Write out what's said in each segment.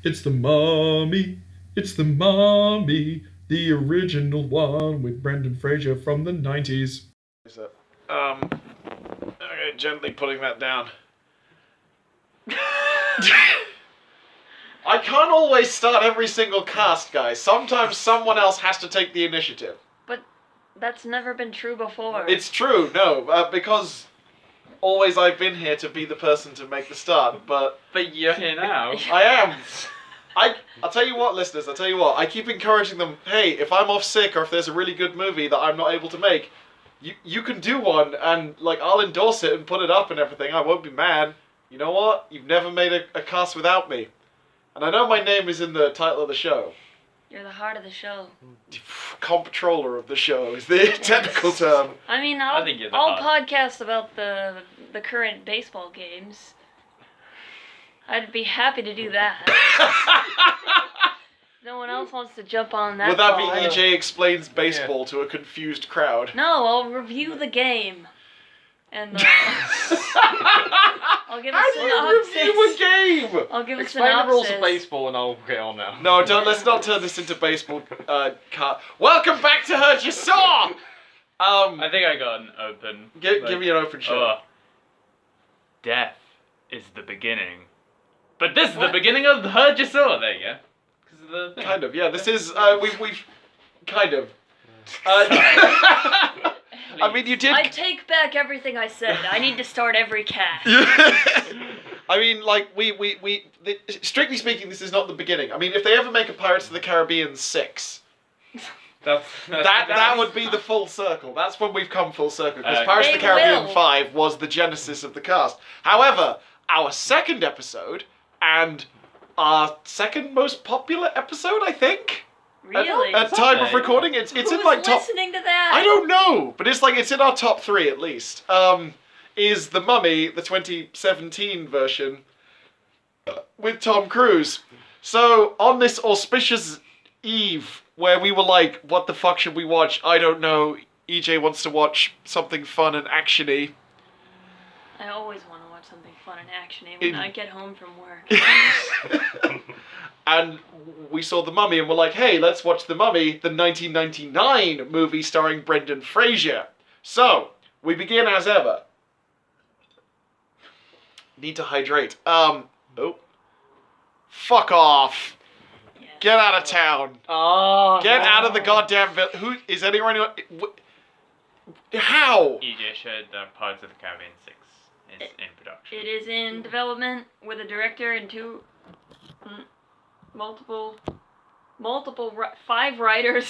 It's the Mummy. It's the Mummy. The original one with Brendan Fraser from the 90s. Okay, gently putting that down. I can't always start every single cast, guys. Sometimes someone else has to take the initiative. But that's never been true before. It's true, no, because always I've been here to be the person to make the start, but you're here now. I am. I'll tell you what, listeners, I keep encouraging them, hey, if I'm off sick or if there's a really good movie that I'm not able to make, you can do one and, like, I'll endorse it and put it up and everything. I won't be mad. You know what? You've never made a cast without me. And I know my name is in the title of the show. You're the heart of the show. Comptroller of the show is the technical term. I mean, I think you're the I'll heart. podcast about the current baseball games. I'd be happy to do that. No one else wants to jump on that. Would that ball. be EJ explains baseball to a confused crowd? No, I'll review the game. And I'll give a How do you synopsis. review a game? I'll give a Explain the rules synopsis. of baseball and I'll get on now. No, let's not turn this into baseball. Welcome back to Hurd Ya Saw. I think I got an open. Give me an open shot. Death is the beginning. But this is the beginning of the Hurd Ya Saw. There you go. 'Cause of the thing. Kind of, yeah. This is we've kind of. I mean, you did. I take back everything I said. I need to start every cast. I mean, like strictly speaking, this is not the beginning. I mean, if they ever make a Pirates of the Caribbean 6. That would be the full circle. That's when we've come full circle. Because Pirates of the They Caribbean will. 5 was the genesis of the cast. However, our second episode, and our second most popular episode, I think? Really? At time of recording, it's Who's in like top... listening to that? I don't know, but it's in our top 3 at least. Is The Mummy, the 2017 version, with Tom Cruise. So, on this auspicious eve, where we were like, what the fuck should we watch? I don't know. EJ wants to watch something fun and action-y. I always want to watch something fun and actiony when I get home from work. And we saw The Mummy and we're like, hey, let's watch The Mummy, the 1999 movie starring Brendan Fraser. So, we begin as ever. Need to hydrate. Oh. Fuck off. Yeah. Get out of town. Oh, Get out of the goddamn village. Who, is anyone... How? EJ showed that Pirates of the Caribbean 6 is in production. It is in development with a director and five writers.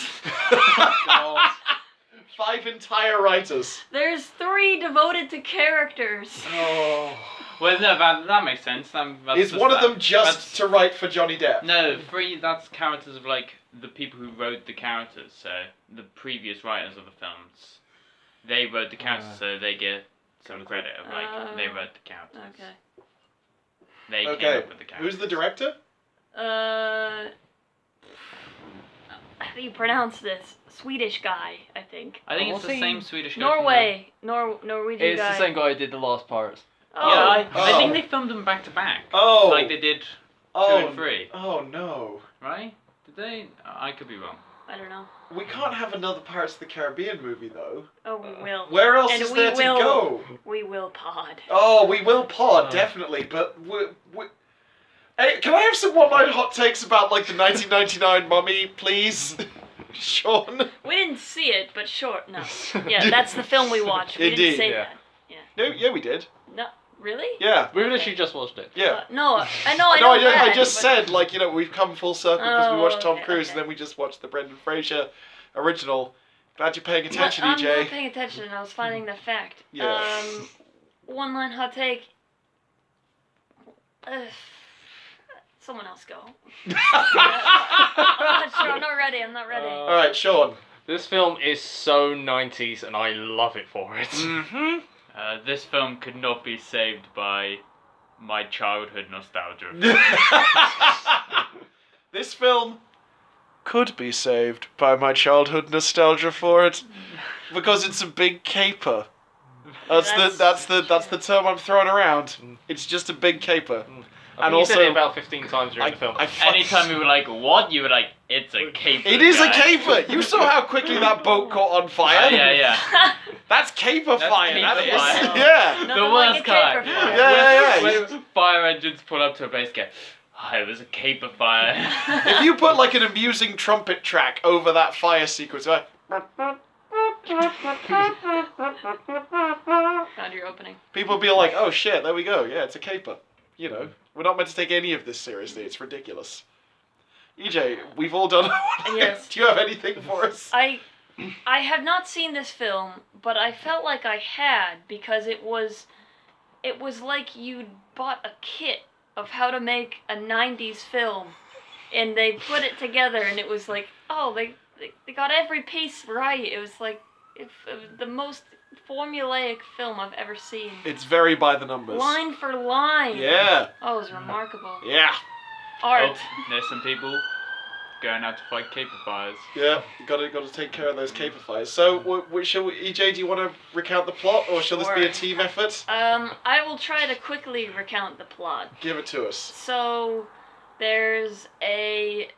5 entire writers. There's 3 devoted to characters. Oh. Well, no, that makes sense. That's Is one of them just to write for Johnny Depp? No, 3, that's characters of, like, the people who wrote the characters, so the previous writers of the films. They wrote the characters, so they get some credit of, like, they wrote the characters. Okay. They came up with the characters. Who's the director? How do you pronounce this? Swedish guy, I think. I think it's what's the he? same Swedish guy. Norway. Norwegian It's guy. the same guy who did the last Pirates. Oh. Yeah, I Oh. think they filmed them back to back. Oh. Like they did 2 Oh. and 3, Oh, no. right? Did they? I could be wrong. I don't know. We can't have another Pirates of the Caribbean movie, though. Oh, we will. Where else And is we there to will. go? We will pod. Oh, we will pod, definitely, but Hey, can I have some one-line hot takes about, like, the 1999 Mummy, please? Sean? We didn't see it, but sure, no. Yeah, that's the film we watched. We Indeed, didn't say yeah. that. Yeah. No, yeah, we did. No, really? Yeah. We literally just watched it. Yeah. No, I know that, I just but- said, like, you know, we've come full circle because we Oh, watched Tom okay, Cruise okay. and then we just watched the Brendan Fraser original. Glad you're paying attention, I'm EJ. not paying attention. I was finding the fact. Yeah. One line hot take. Someone else go. I'm not sure. I'm not ready. Alright, Sean. This film is so 90s and I love it for it. Mm-hmm. This film could not be saved by my childhood nostalgia. This film could be saved by my childhood nostalgia for it because it's a big caper. That's the term I'm throwing around. It's just a big caper. And You said it also, about 15 times during the film. Anytime we were like, what? You were like, it's a caper. It is a guy." caper. You saw how quickly that boat caught on fire. Yeah. That's caper That's fire. caper That is. fire. Yeah. Nothing The like worst a caper kind. fire. Yeah. When fire engines pull up to a base camp. Oh, it was a caper fire. If you put like an amusing trumpet track over that fire sequence, like, Found your opening. people will be like, "Oh shit, there we go. Yeah, it's a caper." You know, we're not meant to take any of this seriously. It's ridiculous. EJ, we've all done. Yes. Do you have anything for us? I have not seen this film, but I felt like I had because it was like you'd bought a kit of how to make a 90s film and they put it together and it was like, oh, they got every piece right. It was like it was the most formulaic film I've ever seen. It's very by the numbers. Line for line. Yeah. Oh, it was remarkable. Yeah. Art. Oh, there's some people going out to fight caper fires. Yeah. Got to take care of those caper fires. So, EJ, do you want to recount the plot, or shall this be a team effort? I will try to quickly recount the plot. Give it to us. So, there's a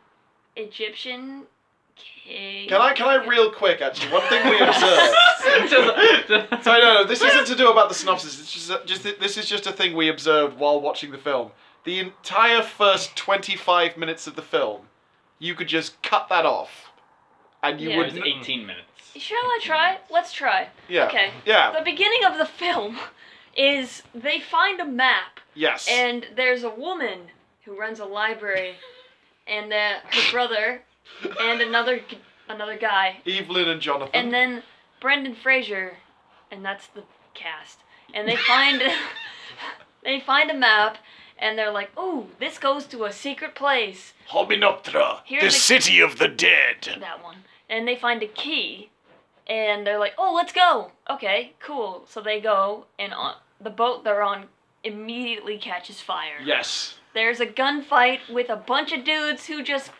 Egyptian king. Can I real quick, actually, one thing we observed. Sorry, no, this isn't to do about the synopsis. It's this is just a thing we observed while watching the film. The entire first 25 minutes of the film, you could just cut that off, and you Yeah. It would. was 18 minutes. Shall I try? Let's try. Yeah. Okay. Yeah. The beginning of the film is they find a map, Yes. and there's a woman who runs a library, and her brother, and another guy, Evelyn and Jonathan. and then Brendan Fraser, and that's the cast. And they find they find a map, and they're like, "Ooh, this goes to a secret place." Hominoptera, Here's the a- city of the dead. That one. And they find a key, and they're like, "Oh, let's go." Okay, cool. So they go, and the boat they're on immediately catches fire. Yes. There's a gunfight with a bunch of dudes who just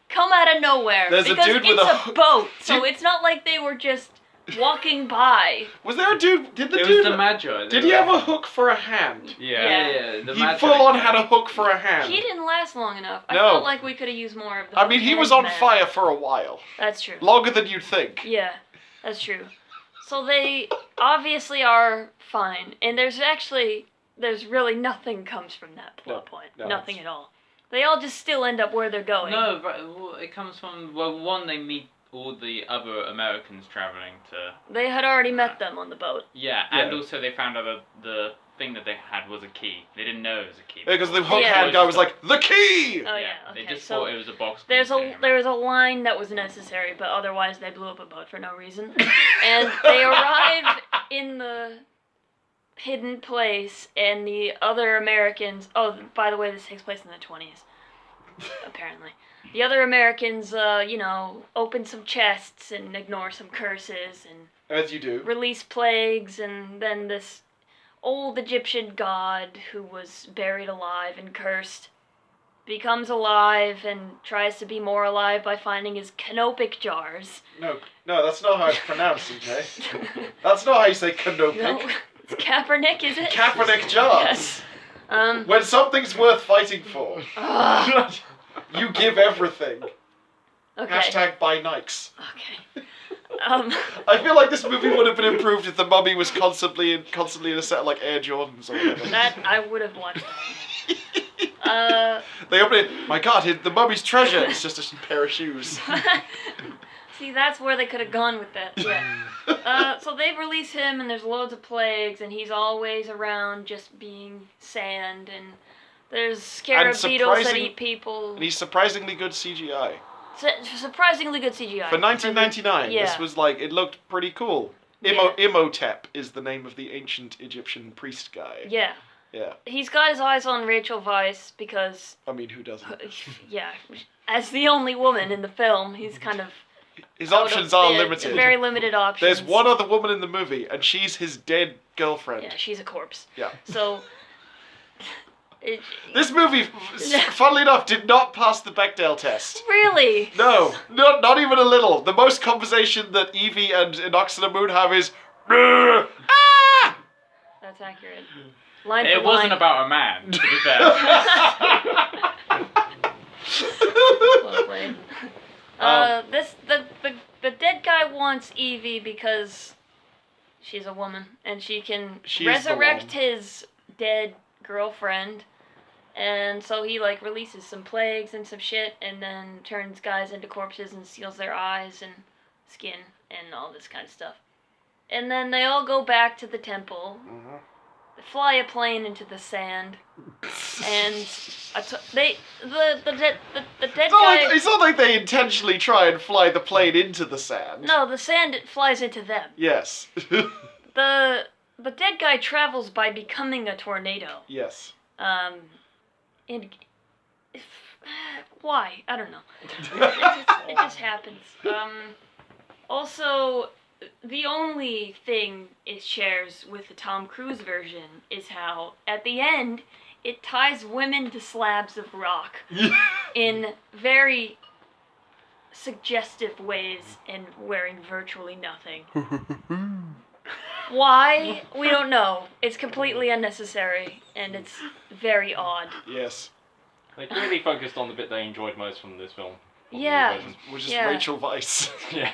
come out of nowhere. There's a because dude with it's a a boat, so Dude- it's not like they were just walking by. Was there a dude? Did the It dude? was the Magi. Did he have a hook for a hand? Yeah. The He Magi. full on had a hook for a hand. He didn't last long enough. I No. felt like we could have used more of the I mean, he was on man. fire for a while. That's true. Longer than you'd think. Yeah, that's true. So they obviously are fine, and there's really nothing comes from that plot point. no, Nothing at all. They all just still end up where they're going. No, but it comes from, well, one, they meet all the other Americans traveling to... They had already met them on the boat. Yeah, and Yeah. also they found out that the thing that they had was a key. They didn't know it was a key. Because the hook Yeah. hand guy was like, the key! Oh yeah, okay. They just so thought it was a box. there was a line that was necessary, but otherwise they blew up a boat for no reason. And they arrive in the hidden place, and the other Americans. Oh, by the way, this takes place in the 20s. Apparently, the other Americans, open some chests and ignore some curses and As you do. release plagues, and then this old Egyptian god who was buried alive and cursed becomes alive and tries to be more alive by finding his canopic jars. No, that's not how it's pronounced, EJ. That's not how you say canopic. No, it's Kaepernick, is it? Kaepernick jars. Yes. When something's worth fighting for, you give everything. Okay. Hashtag buy Nikes. Okay. I feel like this movie would have been improved if the mummy was constantly in a set of like Air Jordans or whatever. That I would have watched. That. They open it. My God, the mummy's treasure. It's just a pair of shoes. See, that's where they could have gone with that. Yeah. So they release him, and there's loads of plagues, and he's always around just being sand, and there's scarab beetles that eat people. And he's surprisingly good CGI. Surprisingly good CGI. For 1999, Yeah. this was like, it looked pretty cool. Imhotep is the name of the ancient Egyptian priest guy. Yeah. Yeah. He's got his eyes on Rachel Weisz because, I mean, who doesn't? yeah, as the only woman in the film, he's kind of... His options are yeah, limited. Very limited options. There's one other woman in the movie, and she's his dead girlfriend. Yeah, she's a corpse. Yeah. So... This movie, funnily enough, did not pass the Bechdel test. Really? No, not even a little. The most conversation that Evie and Inoxinamoon have is, "Ah!" That's accurate. Line It for wasn't line. about a man, to be fair. Well played. The dead guy wants Evie because she's a woman and she can She's resurrect the his dead girlfriend, and so he like releases some plagues and some shit, and then turns guys into corpses and steals their eyes and skin and all this kind of stuff. And then they all go back to the temple. Mhm. They fly a plane into the sand, and the dead guy. It's not like they intentionally try and fly the plane into the sand. No, the sand flies into them. Yes. The dead guy travels by becoming a tornado. Yes. And why? I don't know. It just happens. Also, the only thing it shares with the Tom Cruise version is how, at the end, it ties women to slabs of rock in very suggestive ways and wearing virtually nothing. Why? We don't know. It's completely unnecessary, and it's very odd. Yes. They really focused on the bit they enjoyed most from this film. Yeah. Which is Yeah. Rachel Weisz. Yeah.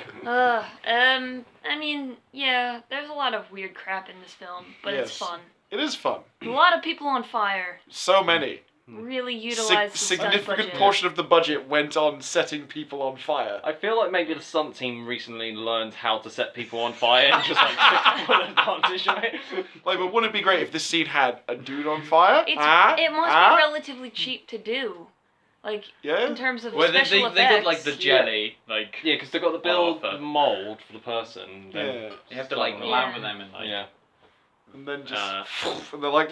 I mean, yeah, there's a lot of weird crap in this film, but it's Yes. fun. It is fun. A lot of people on fire So many. really utilize the stunt Significant budget. portion of the budget went on setting people on fire. I feel like maybe the stunt team recently learned how to set people on fire and just like took full advantage of it. Like, but wouldn't it be great if this scene had a dude on fire? It must be relatively cheap to do, like Yeah. in terms of Well, special they effects. got like the jelly, like Yeah, because they got the build Oh, mold for the person. Then Yeah. you have to like Yeah. lamp them and like. Yeah. And then just, and they're like,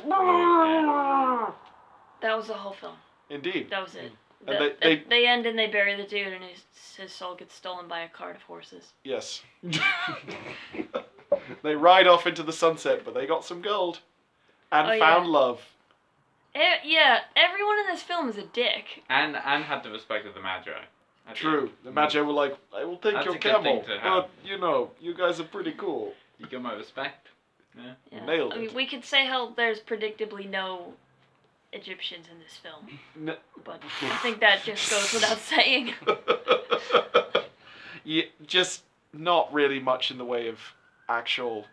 That was the whole film. indeed. That was it. And They end and they bury the dude, and his soul gets stolen by a cart of horses. Yes. They ride off into the sunset, but they got some gold. And Oh, found yeah. love. Yeah, everyone in this film is a dick. And had the respect of the Magi. at the True. end. The Magi were like, I will take That's your a good thing camel. to have. But, you know, you guys are pretty cool. You got my respect. Yeah. Yeah. Nailed I it. mean, we could say how there's predictably no Egyptians in this film, N- but I think that just goes without saying. Yeah, just not really much in the way of actual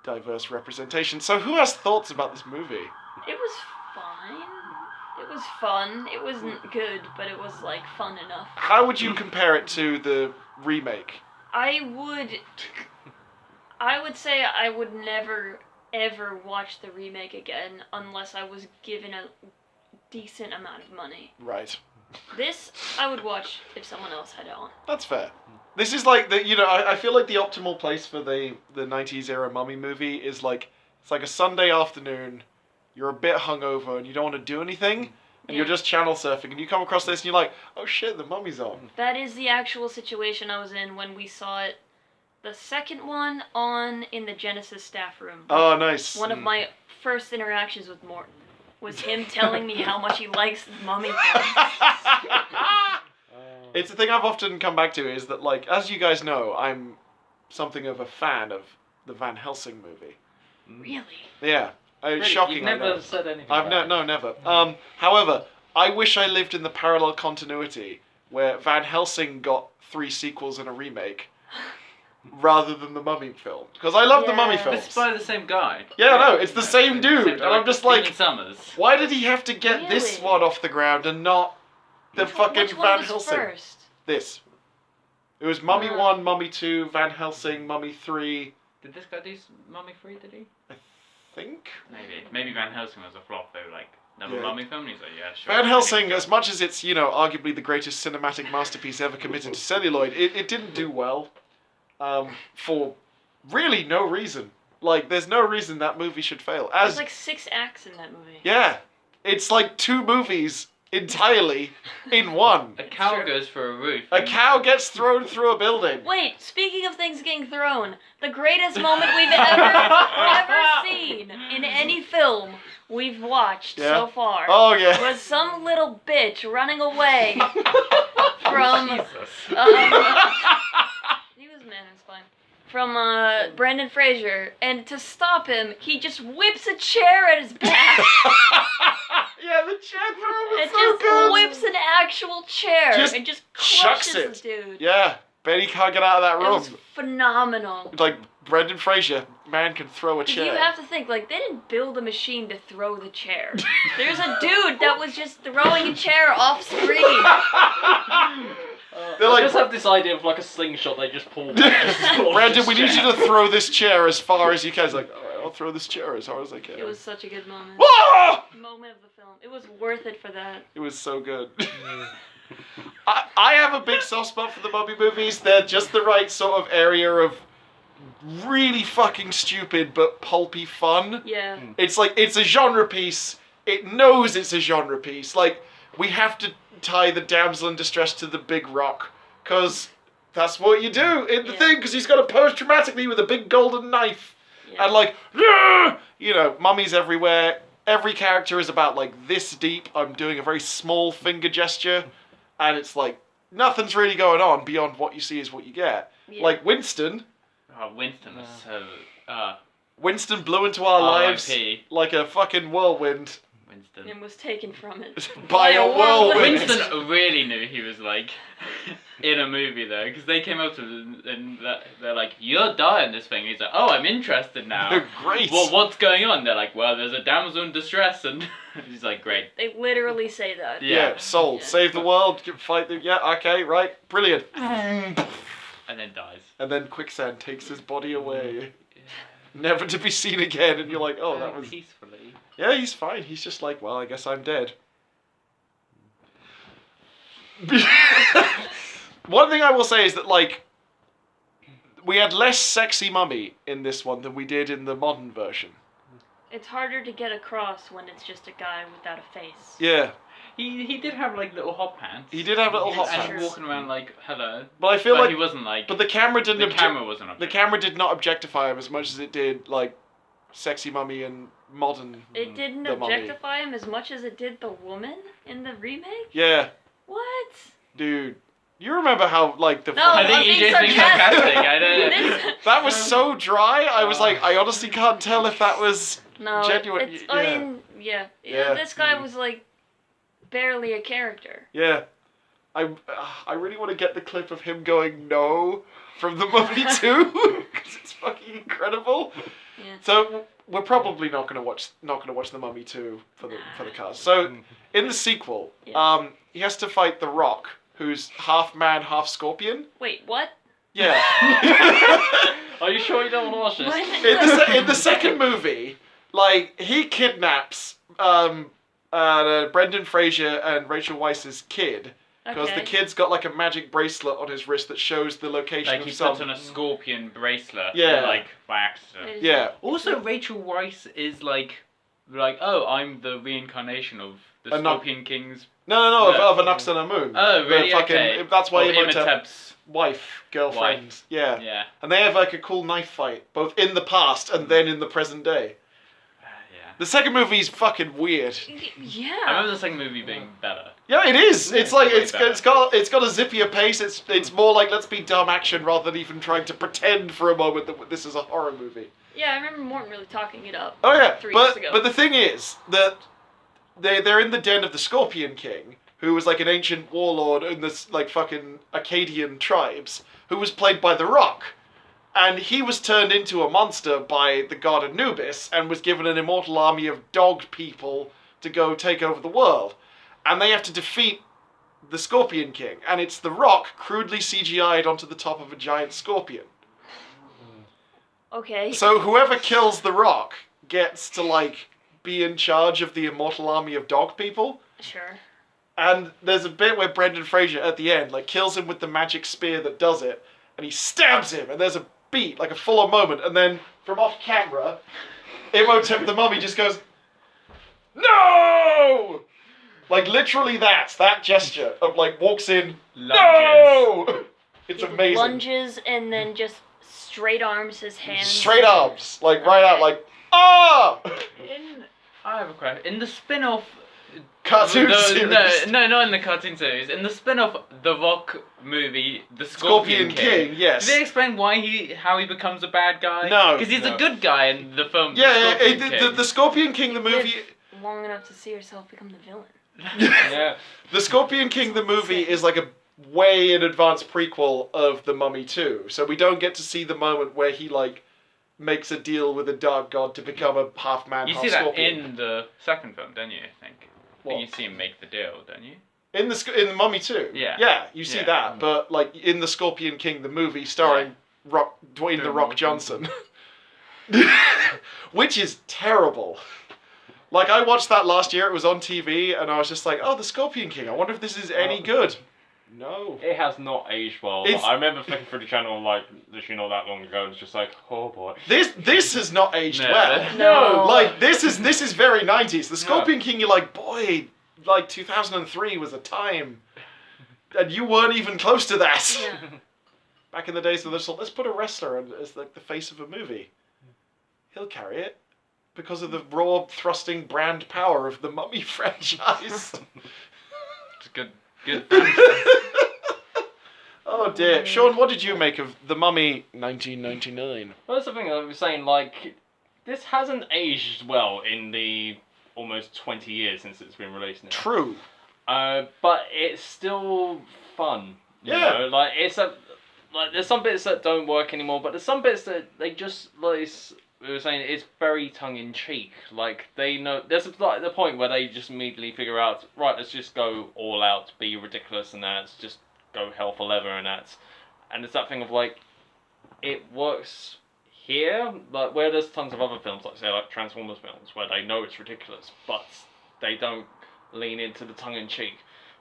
diverse representation. So who has thoughts about this movie? It was fine. It was fun. It wasn't good, but it was like fun enough. How would you compare it to the remake? I would say I would never ever watch the remake again unless I was given a decent amount of money. Right. This I would watch if someone else had it on. That's fair. This is like the, I feel like the optimal place for the 90s era mummy movie is like, it's like a Sunday afternoon, you're a bit hungover and you don't want to do anything, and you're Yeah. just channel surfing, and you come across this and you're like, oh shit, the mummy's on. That is the actual situation I was in when we saw it. The second one on in the Genesis staff room. Oh, nice. One of my first interactions with Morton was him telling me how much he likes the Mummy film. It's the thing I've often come back to is that, like, as you guys know, I'm something of a fan of the Van Helsing movie. Really? Yeah. Really? Shocking, You've I never know. said anything I've about no, never. However, I wish I lived in the parallel continuity where Van Helsing got 3 sequels and a remake, rather than the Mummy film, because I love the Mummy Yeah. films. It's by the same guy. Yeah, no, it's the same dude, and I'm just like, Steven Summers. why did he have to get this Really? one off the ground and not the fucking Which one Van was Helsing? first? This. It was Mummy Ah. 1, Mummy 2, Van Helsing, Mummy 3, Did this guy do Mummy 3, did he? I think. Maybe Van Helsing was a flop though, like, another Yeah. Mummy film, and he's like, yeah, sure. Van Helsing, as much as it's, arguably the greatest cinematic masterpiece ever committed to celluloid, it didn't do well. For really no reason. Like, there's no reason that movie should fail. There's like 6 acts in that movie. Yeah. It's like 2 movies entirely in one. A cow Sure. goes for a roof. A cow gets thrown through a building. Wait, speaking of things getting thrown, the greatest moment we've ever seen in any film we've watched Yeah. so far Oh, yeah. was some little bitch running away from. Jesus. He was man, it's fine. from Brendan Fraser, and to stop him, he just whips a chair at his back. Yeah, the chair throw was It so just good. whips an actual chair and just chucks crushes the it. dude. Yeah, Benny can't get out of that It room. was phenomenal. Like Brendan Fraser, man can throw a chair. You have to think, like, they didn't build a machine to throw the chair. There's a dude that was just throwing a chair off screen. They're I like, just have this idea of like a slingshot they just pull. Brandon, we need you to throw this chair as far as you can. He's like, alright, I'll throw this chair as hard as I can. It was such a good moment. Ah! Moment of the film. It was worth it for that. It was so good. I have a big soft spot for the Mummy movies. They're just the right sort of area of really fucking stupid but pulpy fun. Yeah. It's like, it's a genre piece. It knows it's a genre piece. Like, we have to tie the damsel in distress to the big rock, because that's what you do in the thing, because he's got to pose dramatically with a big golden knife. Yeah. And like, you know, mummies everywhere. Every character is about like this deep. I'm doing a very small finger gesture, and it's like, nothing's really going on beyond what you see is what you get. Yeah. Like Winston. Oh, Winston was so... Winston blew into our lives R.I.P. like a fucking whirlwind. Winston. And was taken from it. By a whirlwind. Winston really knew he was like in a movie though, because they came up to him and they're like, "You're dying this thing." He's like, "Oh, I'm interested now." Great. Well, what's going on? They're like, "Well, there's a damsel in distress," and he's like, "Great." They literally say that. Yeah, sold. Yeah. Save the world, fight the... Yeah, okay, right. Brilliant. And then dies. And then quicksand takes his body away. Never to be seen again, and you're like, oh, that was... peacefully. Yeah, he's fine. He's just like, well, I guess I'm dead. One thing I will say is that, like, we had less sexy mummy in this one than we did in the modern version. It's harder to get across when it's just a guy without a face. Yeah. He did have like little hot pants. He did have little hot and pants. walking around like hello. But I feel But like... he wasn't like. But the camera didn't... the camera wasn't. The camera did not objectify him as much as it did, like, sexy mummy and modern... It didn't The mummy. objectify him as much as it did the woman in the remake? Yeah. What? Dude. You remember how, like, the... No, I I'm think being EJ's being sarcastic. sarcastic. I don't. This- That was so dry. I was like, I honestly can't tell if that was No, genuine. it's, Yeah. I mean, yeah. Yeah. This guy was like barely a character. Yeah. I really want to get the clip of him going no from the Mummy 2 because it's fucking incredible. Yeah. So we're probably not gonna watch the Mummy 2 for the cast. So in the sequel, Yes. he has to fight the Rock, who's half man, half scorpion. Wait, what? Yeah. Are you sure you don't want to watch this? What? In the second movie, like, he kidnaps Brendan Fraser and Rachel Weisz's kid, because the kid's got like a magic bracelet on his wrist that shows the location Like of he some... puts on a scorpion bracelet. Yeah. Like by accident. Yeah. Also, Rachel Weisz is like, oh, I'm the reincarnation of the A Noc- Scorpion King's. No, No. of a Nux on a Moon. Oh, really? The fucking, Okay. That's why Or Imhotep... Imhotep's. Wife, girlfriend. Yeah. Yeah. And they have like a cool knife fight, both in the past and then in the present day. Yeah. The second movie is fucking weird. Yeah. I remember the second movie being better. Yeah, it is. It's like way it's got a zippier pace. It's more like let's be dumb action rather than even trying to pretend for a moment that this is a horror movie. Yeah, I remember Morton really talking it up. Oh yeah, 3 years ago. but the thing is that they're in the den of the Scorpion King, who was like an ancient warlord in this like fucking Akkadian tribes, who was played by The Rock. And he was turned into a monster by the god Anubis and was given an immortal army of dog people to go take over the world. And they have to defeat the Scorpion King. And it's The Rock crudely CGI'd onto the top of a giant scorpion. Okay. So whoever kills The Rock gets to, like, be in charge of the immortal army of dog people. Sure. And there's a bit where Brendan Fraser, at the end, like, kills him with the magic spear that does it. And he stabs him, and there's a beat, like a fuller moment. And then, from off camera, Imhotep the Mummy just goes, "No!" Like, literally that gesture of, like, walks in, "No!" It's He amazing. lunges and then just straight arms his hands. Straight arms, like, right out, like, "Ah!" I have a question. In the spin-off cartoon series. No, not in the cartoon series. In the spin-off The Rock movie, The Scorpion King. King, yes. Did they explain how he becomes a bad guy? No. Because he's a good guy in the film. Yeah, The Scorpion King. the Scorpion King, the movie. Live long enough to see yourself become the villain. Yeah. The Scorpion King, the movie, is like a way in advance prequel of The Mummy 2. So we don't get to see the moment where he, like, makes a deal with a dark god to become a half man, You half see that scorpion. in the second film, don't you? I think. What? You see him make the deal, don't you? In the Mummy 2? Yeah. Yeah, you see Yeah. that. But, like, in The Scorpion King, the movie, starring Dwayne The Rock Johnson. Which is terrible. Like, I watched that last year, it was on TV, and I was just like, oh, The Scorpion King, I wonder if this is any good. No. It has not aged well. It's- I remember flicking through the channel like literally not that long ago, and it's just like, oh boy. This has not aged No. well. No. Like, this is very 90s. The Scorpion King, you're like, boy, like 2003 was a time. And you weren't even close to that. Yeah. Back in the days of this, let's put a wrestler as like the face of a movie. He'll carry it. Because of the raw thrusting brand power of the Mummy franchise. It's good franchise. Oh dear. Sean, what did you make of The Mummy 1999? Well, that's the thing I was saying, like, this hasn't aged well in the almost 20 years since it's been released now. True. But it's still fun. You Yeah. know? Like, there's some bits that don't work anymore, but there's some bits that they just, like, we were saying, it's very tongue-in-cheek. Like, they know, there's like the point where they just immediately figure out, right, let's just go all out, be ridiculous and that, just go hell for leather and that. And it's that thing of, like, it works here, like, where there's tons of other films, like, say, like Transformers films, where they know it's ridiculous, but they don't lean into the tongue-in-cheek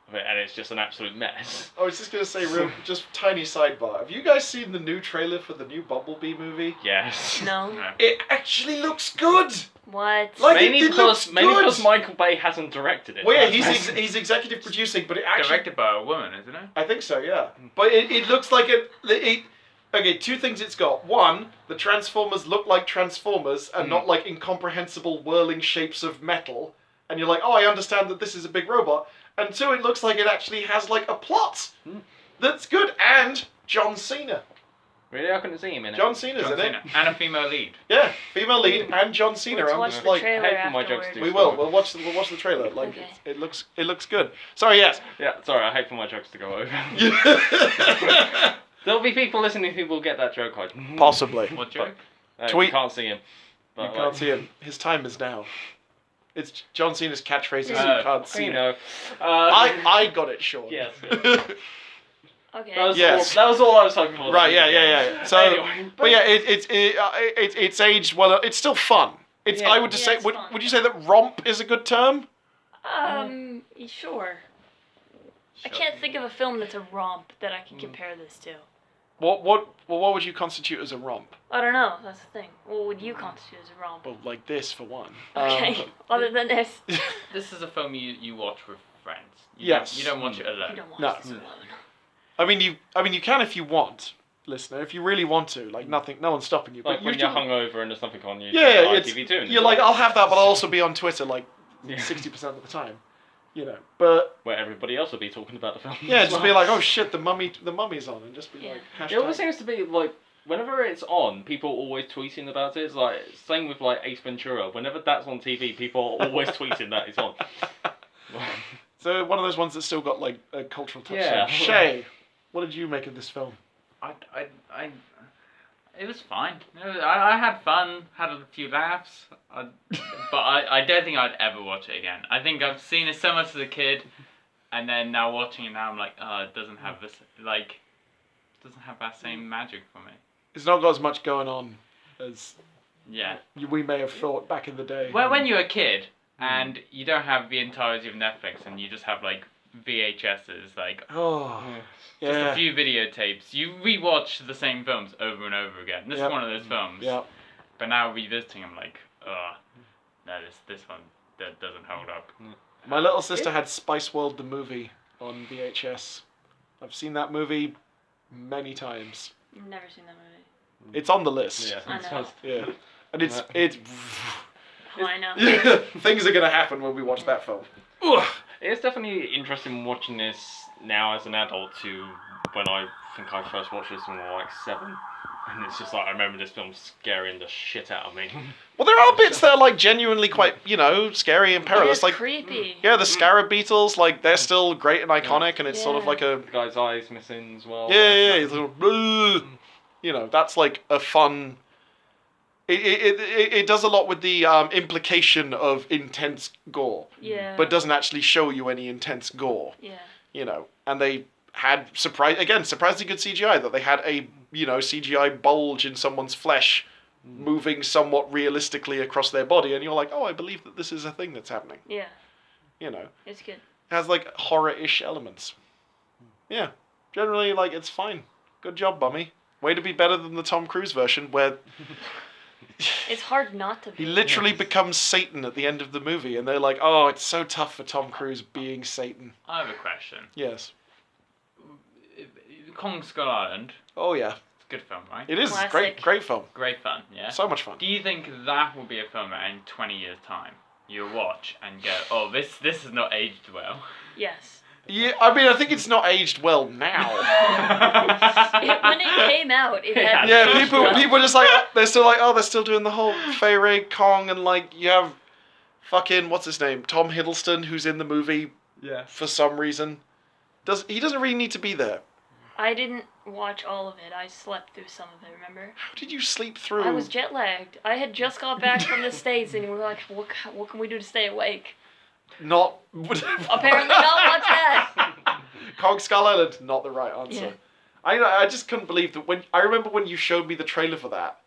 of it, and it's just an absolute mess. I was just going to say, just tiny sidebar. Have you guys seen the new trailer for the new Bumblebee movie? Yes. No. It actually looks good! What? Like, Mainly it looks good. because Michael Bay hasn't directed it. Well, yeah, he's executive producing, but it actually... Directed by a woman, isn't it? I think so, yeah. But it looks like okay, two things it's got. One, the Transformers look like Transformers and not like incomprehensible whirling shapes of metal. And you're like, oh, I understand that this is a big robot. And two, it looks like it actually has like a plot that's good. And John Cena. Really? I couldn't see him in it. John Cena's John in it. Cena. And a female lead. Yeah, female lead and John Cena. Let's I'm watch just the like, trailer hate for my jokes afterwards. to- we will. We'll watch the trailer. Like Okay. it looks good. Sorry, yes. Yeah, sorry, I hate for my jokes to go over. There'll be people listening who will get that joke. Possibly. What joke? Tweet- You can't see him. You But, can't see him. His time is now. It's John Cena's catchphrase is you Uh, can't see You him. know. I got it, Sean. Yes. Okay. That was all I was hoping for. Right, yeah. So, Anyway, but yeah, it's aged well. It's still fun. It's Yeah. I would just Yeah, say it's would fun. you say that romp is a good term? Sure. I can't think of a film that's a romp that I can compare this to. What would you constitute as a romp? I don't know. That's the thing. What would you constitute as a romp? Well, like this for one. Okay. Other than this, This is a film you watch with friends. Yes. You don't watch it alone. you don't watch No. this alone. I mean you can if you want, listener, if you really want to. Like no one's stopping you. like but when you you're do- hungover and there's something on you. Yeah, like it's, ITV too. you're like I'll have that, but I'll also be on Twitter like Yeah. 60% of the time. You know, but where everybody else will be talking about the film. yeah, as just well. be like, oh shit, the mummy's on, and just be Yeah. like, It always hashtag. seems to be like whenever it's on, people are always tweeting about it. It's like same with like Ace Ventura. Whenever that's on TV, people are always tweeting that it's on. So one of those ones that's still got like a cultural touch. Yeah. Shay, what did you make of this film? It was fine. I had fun, had a few laughs, but I don't think I'd ever watch it again. I think I've seen it so much as a kid, and then now watching it now, I'm like, oh, it doesn't have this, like, it doesn't have that same magic for me. It's not got as much going on as Yeah. we may have thought back in the day. When you're a kid, and you don't have the entirety of Netflix, and you just have, like, VHSs, like, Oh, just yeah. a few videotapes, you rewatch the same films over and over again. This Yep. is one of those films. Yeah. But now revisiting, I'm like, oh, no, this one that doesn't hold up. My little sister had Spice World the movie on VHS. I've seen that movie many times. I've never seen that movie. It's on the list. Yeah. I know. Yeah. And it's Oh, I know. things are gonna happen when we watch that film. Ugh. It's definitely interesting watching this now as an adult to when I think I first watched this when I was like 7. And it's just like, I remember this film scaring the shit out of me. Well, there are bits that are like genuinely quite, scary and perilous. It's Like, creepy. yeah, the scarab beetles, like they're still great and iconic, and it's sort of Yeah. like a The guy's eyes missing as well. it's a little, that's like a fun. It does a lot with the implication of intense gore, Yeah. but doesn't actually show you any intense gore. Yeah. And they had surprisingly good CGI, that they had a CGI bulge in someone's flesh moving somewhat realistically across their body, and you're like, oh, I believe that this is a thing that's happening. Yeah. It It's good. has like horror-ish elements. Yeah, generally like it's fine. Good job, Bummy. Way to be better than the Tom Cruise version, where It's hard not to be. he literally becomes Satan at the end of the movie, and they're like, oh, it's so tough for Tom Cruise being Satan. I have a question. Yes. Kong Skull Island. Oh yeah. It's a good film, right? It is Classic. great film. Great fun, yeah? So much fun. Do you think that will be a film that in 20 years' time you'll watch and go, oh, this has not aged well? Yes. Yeah, I mean, I think it's not aged well now. When it came out, it had. Yeah, people are just like, they're still doing the whole Fay Ray Kong, and like you have fucking what's his name, Tom Hiddleston, who's in the movie. Yeah. For some reason, he doesn't really need to be there. I didn't watch all of it. I slept through some of it. Remember? How did you sleep through? I was jet lagged. I had just got back from the States, and we were like, "What can we do to stay awake?" Not. Apparently, not watch that. Kong Skull Island, not the right answer. Yeah. I just couldn't believe that I remember when you showed me the trailer for that,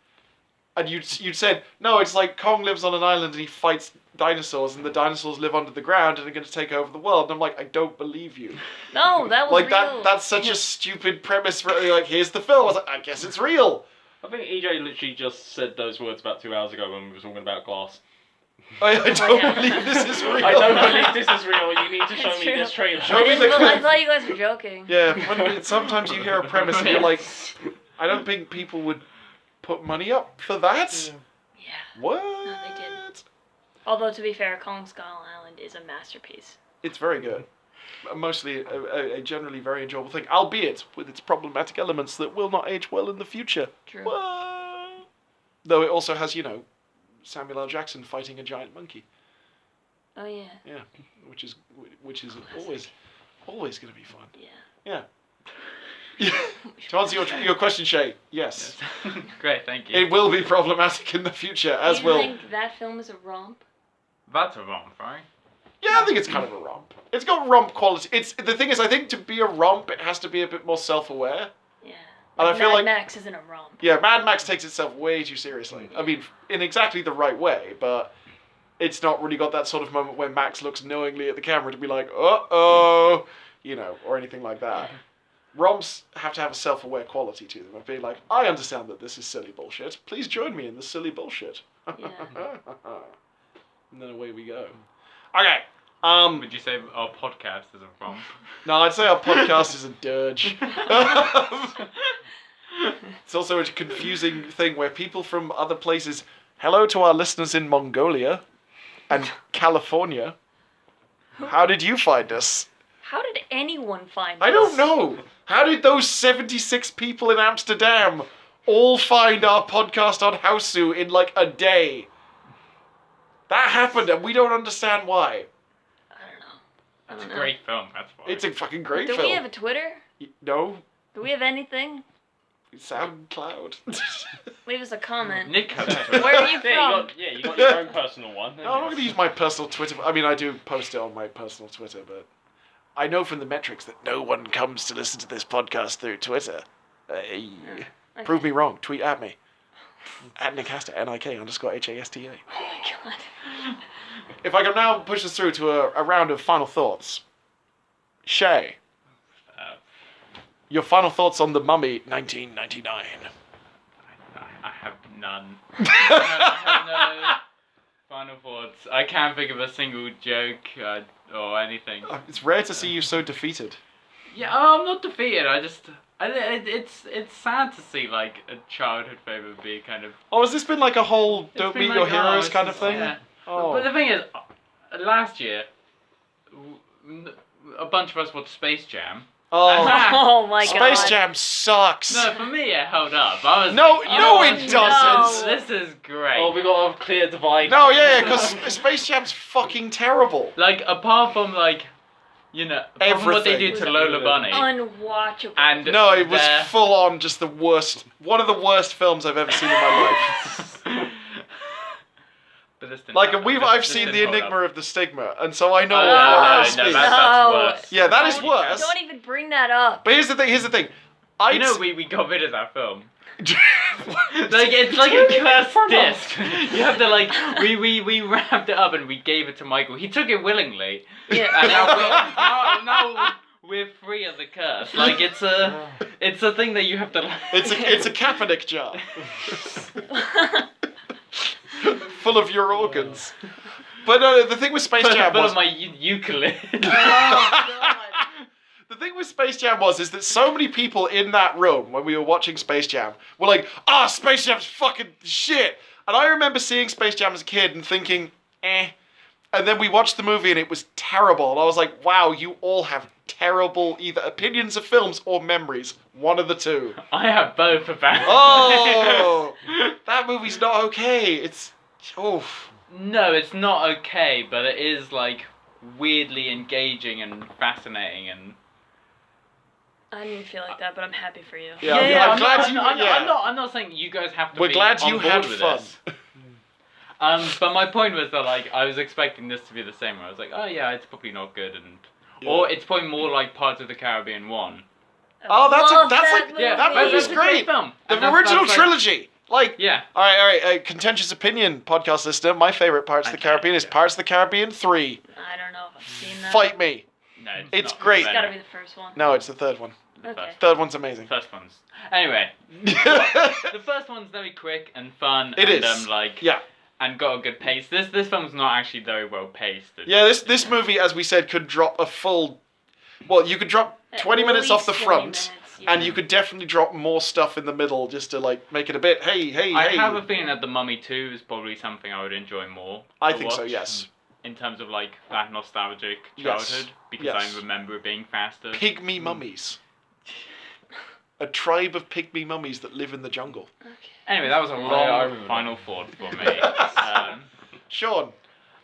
and you'd said, no, it's like Kong lives on an island and he fights dinosaurs, and the dinosaurs live under the ground and are going to take over the world. And I'm like, I don't believe you. No, that was Like real. that's such a stupid premise for like, here's the film. I was like, I guess it's real. I think EJ literally just said those words about 2 hours ago when we were talking about Glass. I don't believe this is real. I don't believe this is real. You need to show It's me true. this trailer. Show me the Well, clip. I thought you guys were joking. Yeah, sometimes you hear a premise and you're like, I don't think people would put money up for that. Yeah. What? No, they didn't. Although, to be fair, Kong Skull Island is a masterpiece. It's very good. Mostly a generally very enjoyable thing, albeit with its problematic elements that will not age well in the future. True. What? Though it also has, Samuel L. Jackson fighting a giant monkey. Oh yeah. Yeah, which is always going to be fun. Yeah. Yeah. To answer your question, Shay, yes. Great, thank you. It will be problematic in the future, as Do you will. think that film is a romp? That's a romp, right? Yeah, I think it's kind of a romp. It's got romp quality. The thing is, I think to be a romp, it has to be a bit more self-aware. Yeah. And I feel Mad like Max isn't a romp. Yeah, Mad Max takes itself way too seriously. I mean, in exactly the right way, but it's not really got that sort of moment where Max looks knowingly at the camera to be like, uh-oh, or anything like that. Romps have to have a self-aware quality to them, of being like, I understand that this is silly bullshit. Please join me in this silly bullshit. Yeah. And then away we go. Okay. Would you say our podcast is a romp? No, I'd say our podcast is a dirge. It's also a confusing thing where people from other places. Hello to our listeners in Mongolia and California. How did you find us? How did anyone find I us? don't know. How did those 76 people in Amsterdam all find our podcast on Housu in like a day? That happened and we don't understand why. I don't know. It's a know. great film, that's why. It's a fucking great Do film. we have a Twitter? No, Do we have anything? SoundCloud. Leave us a comment. Nick has a Twitter. Where are you Yeah, from? you got your own personal one. No, I'm not going to use my personal Twitter. I mean, I do post it on my personal Twitter, but I know from the metrics that no one comes to listen to this podcast through Twitter. Okay. Prove me wrong. Tweet at me. At Nicasta, NIK_HASTA. Oh my god. If I can now push us through to a round of final thoughts. Shay, your final thoughts on The Mummy 1999. I have none. I have no final thoughts. I can't think of a single joke or anything. It's rare to see you so defeated. Yeah, I'm not defeated. It's sad to see like a childhood favorite be kind of. Oh, has this been like a whole It's don't been meet like, your oh, heroes it's kind of just- thing? Yeah. Oh. But the thing is, last year, a bunch of us watched Space Jam. Oh, Oh my god. Space Jam sucks. No, for me it held up. I was No, like, you no, know it what? doesn't. This is great. Oh, we got a clear divide. No, yeah, because Space Jam's fucking terrible. Like, apart from, like, you know, apart from what they do Everything. to Lola Bunny. Unwatchable. And No, it was their- full on just the worst. One of the worst films I've ever seen in my life. But this didn't Like, hold up. I've This seen didn't The hold Enigma up. of the Stigma, and so I know Oh, what no, that no, is. that's No. worse. Yeah, that is Don't- worse. Don't even bring that up. But here's the thing. You know, we got rid of that film. Like, it's like a cursed disc. You have to, like, we wrapped it up and we gave it to Michael. He took it willingly. Yeah. And now we're free of the curse. Like, it's a thing that you have to, like... It's a Kaepernick jar. Full of your organs. But no, the thing with Space Jam Full was... of my Euclid. The thing with Space Jam is that so many people in that room when we were watching Space Jam were like, Space Jam's fucking shit. And I remember seeing Space Jam as a kid and thinking, eh. And then we watched the movie and it was terrible. And I was like, wow, you all have terrible either opinions of films or memories. One of the two. I have both about Oh, that movie's not okay. It's, oof. No, it's not okay, but it is, like, weirdly engaging and fascinating and... I didn't feel like that, but I'm happy for you. Yeah, I'm glad I'm not saying you guys have to We're be glad on you board had with fun. this. But my point was that, like, I was expecting this to be the same. Where I was like, oh yeah, it's probably not good, or it's probably more like Pirates of the Caribbean 1. Oh, that's Love that movie. movie's that's a great. film. The And that's original like- trilogy. Like, Yeah. all right. Contentious opinion, podcast listener. My favorite Pirates of the Caribbean is Pirates of the Caribbean 3. I don't know if I've seen that. Fight me. No, It's not. great. It's gotta be the first one. No, it's the third one. The Okay. Third one's amazing. first one's. Anyway, the first one's very quick and fun. It and, is. Like, Yeah. and got a good pace. This film's not actually very well paced. Yeah, this movie, as we said, could drop a full... Well, you could drop 20 At minutes off the least 20 front, minutes, yeah. and you could definitely drop more stuff in the middle just to, like, make it a bit, hey. I have a feeling that The Mummy 2 is probably something I would enjoy more. I to think so, watch, yes. In terms of, like, that nostalgic Yes. childhood, because Yes. I remember it being faster. Pygmy mummies. A tribe of pygmy mummies that live in the jungle. Anyway, that was a I long remember final thought for me. Sean.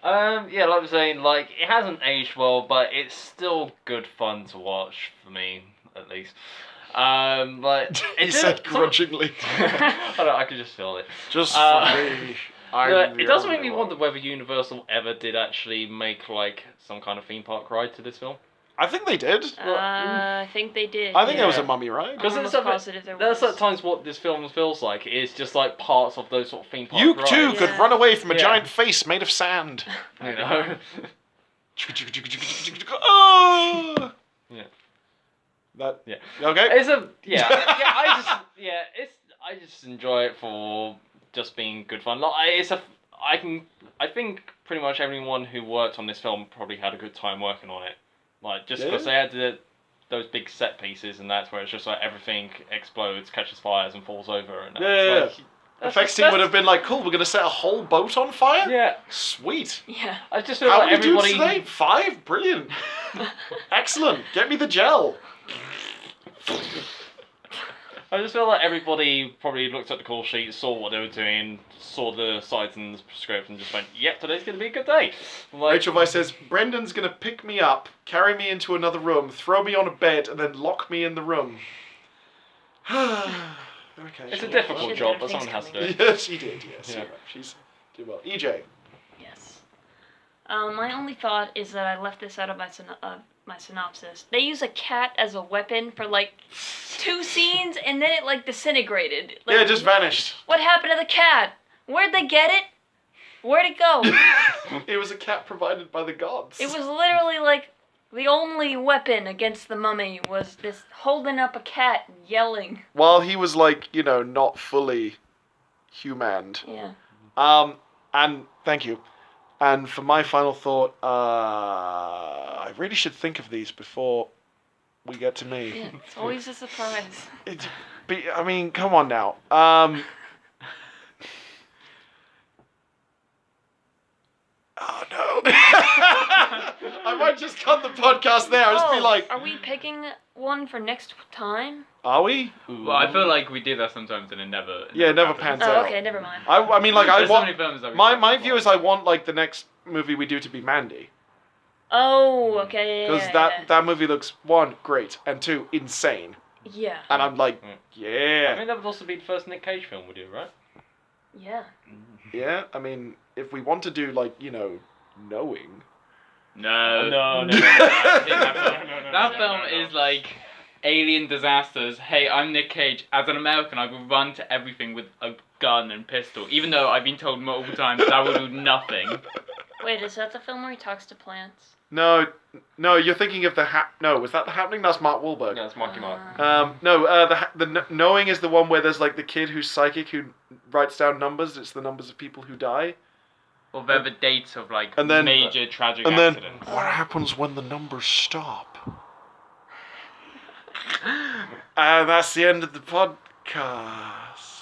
Yeah, like I was saying, like, it hasn't aged well, but it's still good fun to watch, for me, at least. But He said grudgingly. I don't know, I could just feel it. Just Uh, for me. It does make me wonder whether Universal ever did actually make, like, some kind of theme park ride to this film. I think they did. I think they did. I think there was yeah. a mummy ride. Because Almost there's positive there there's was. at times what this film feels like. It's just like parts of those sort of theme park You rides. too could Yeah. run away from a Yeah. giant face made of sand. You know? Oh! Yeah. That. Yeah. Okay. It's a I just enjoy it for just being good fun. Like, I think pretty much everyone who worked on this film probably had a good time working on it. Like, just because they had those big set pieces, and that's where it's just like everything explodes, catches fires, and falls over. And Yeah. like, Effects team would have been like, cool, we're going to set a whole boat on fire? Yeah. Sweet. Yeah. I just feel How like many dudes everybody. today? 5? Brilliant. Excellent. Get me the gel. I just feel like everybody probably looked at the call sheet, saw what they were doing, saw the sides and the script, and just went, "Yep, today's gonna be a good day." Like, Rachel Weisz says, Brendan's going to pick me up, carry me into another room, throw me on a bed, and then lock me in the room. Okay. it's a sure. difficult Shit, job, there are but someone things has to do it. Yes, she did, yes. Yeah. You're right. She's doing well. EJ. Yes. My only thought is that I left this out of my synopsis. They use a cat as a weapon for like 2 scenes, and then it like disintegrated. Like, Yeah, it just vanished. What happened to the cat? Where'd they get it? Where'd it go? It was a cat provided by the gods. It was literally like the only weapon against the mummy was this holding up a cat and yelling. While he was like, not fully humaned. Yeah. And thank you. And for my final thought, I really should think of these before we get to me. Yeah, it's always a surprise. I mean, come on now. Oh no. I might just cut the podcast there. I'll just be like, are we picking one for next time? are we? Well, I feel like we do that sometimes and it never. Yeah, it never happens. pans Oh, out. okay, never mind. I mean, like, I There's so want. many films that we My pick view for. is I want like the next movie we do to be Mandy, Oh, okay, yeah, because yeah, that movie looks 1, great, and 2, insane. yeah. And I'm like, I yeah, think that would also be the first Nick Cage film we do, right? Yeah. yeah. I mean, if we want to do like knowing. No. No. That film is like alien disasters. Hey, I'm Nick Cage. As an American, I will run to everything with a gun and pistol, even though I've been told multiple times that will do nothing. Wait, is that the film where he talks to plants? No, you're thinking of No, was that The Happening? That's Mark Wahlberg. No, it's Marky Mark. The Knowing is the one where there's like the kid who's psychic who writes down numbers. It's the numbers of people who die. Or they're the dates of like And then- major tragic And then, accidents. what happens when the numbers stop? And that's the end of the podcast.